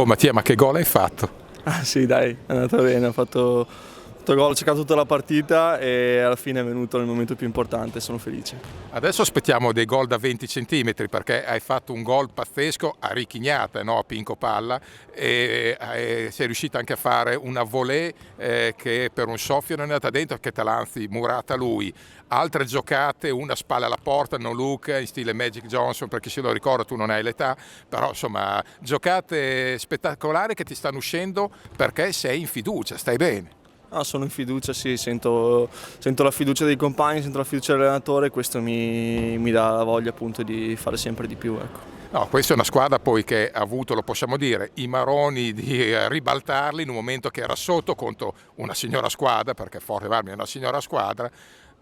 Oh Mattia, ma che gol hai fatto? Ah sì, dai, è andata bene, ho fatto gol, ho cercato tutta la partita e alla fine è venuto nel momento più importante, sono felice. Adesso aspettiamo dei gol da 20 centimetri perché hai fatto un gol pazzesco a richignata, no? A Pinco Palla, e sei riuscito anche a fare una volée che per un soffio non è andata dentro, che te l'ha anzi murata lui. Altre giocate, una spalla alla porta, no look, in stile Magic Johnson, perché se lo ricordo tu non hai l'età, però insomma giocate spettacolari che ti stanno uscendo perché sei in fiducia, stai bene. Ah, sono in fiducia, sì, sento la fiducia dei compagni, sento la fiducia dell'allenatore e questo mi dà la voglia appunto di fare sempre di più, ecco. No, questa è una squadra poi che ha avuto, lo possiamo dire, i maroni di ribaltarli in un momento che era sotto contro una signora squadra, perché Forte Marmi è una signora squadra.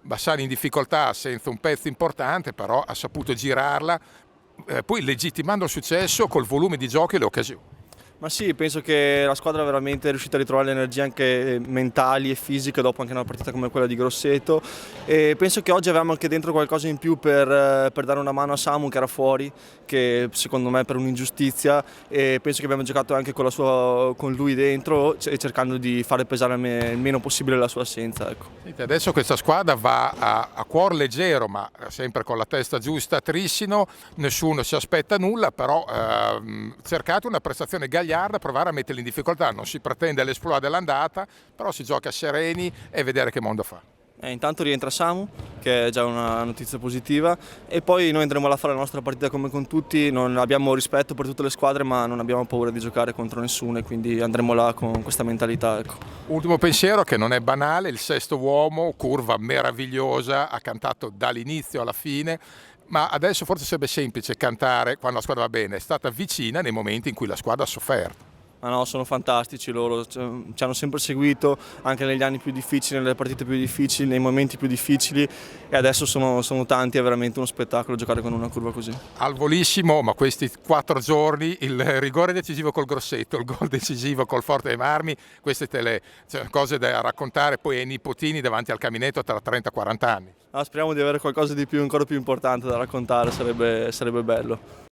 Bassani in difficoltà senza un pezzo importante, però ha saputo girarla, poi legittimando il successo col volume di gioco e le occasioni. Ma sì, penso che la squadra veramente è riuscita a ritrovare le energie anche mentali e fisiche dopo anche una partita come quella di Grosseto e penso che oggi avevamo anche dentro qualcosa in più per dare una mano a Samu che era fuori, che secondo me per un'ingiustizia, e penso che abbiamo giocato anche con lui dentro cercando di fare pesare il meno possibile la sua assenza. Ecco. Senti, adesso questa squadra va a cuor leggero, ma sempre con la testa giusta a Trissino, nessuno si aspetta nulla, però cercate una prestazione gagliarda, provare a metterli in difficoltà, non si pretende l'esploit dell'andata, però si gioca sereni e vedere che mondo fa. Intanto rientra Samu, che è già una notizia positiva, e poi noi andremo là a fare la nostra partita come con tutti, non abbiamo rispetto per tutte le squadre ma non abbiamo paura di giocare contro nessuno e quindi andremo là con questa mentalità. Ecco. Ultimo pensiero che non è banale, il sesto uomo, curva meravigliosa, ha cantato dall'inizio alla fine, ma adesso forse sarebbe semplice cantare quando la squadra va bene, è stata vicina nei momenti in cui la squadra ha sofferto. Ma no, sono fantastici loro, ci hanno sempre seguito anche negli anni più difficili, nelle partite più difficili, nei momenti più difficili e adesso sono tanti, è veramente uno spettacolo giocare con una curva così. Al volissimo, ma questi 4 giorni, il rigore decisivo col Grosseto, il gol decisivo col Forte dei Marmi, queste cose da raccontare poi ai nipotini davanti al caminetto tra 30-40 anni. Speriamo di avere qualcosa di più, ancora più importante da raccontare, sarebbe bello.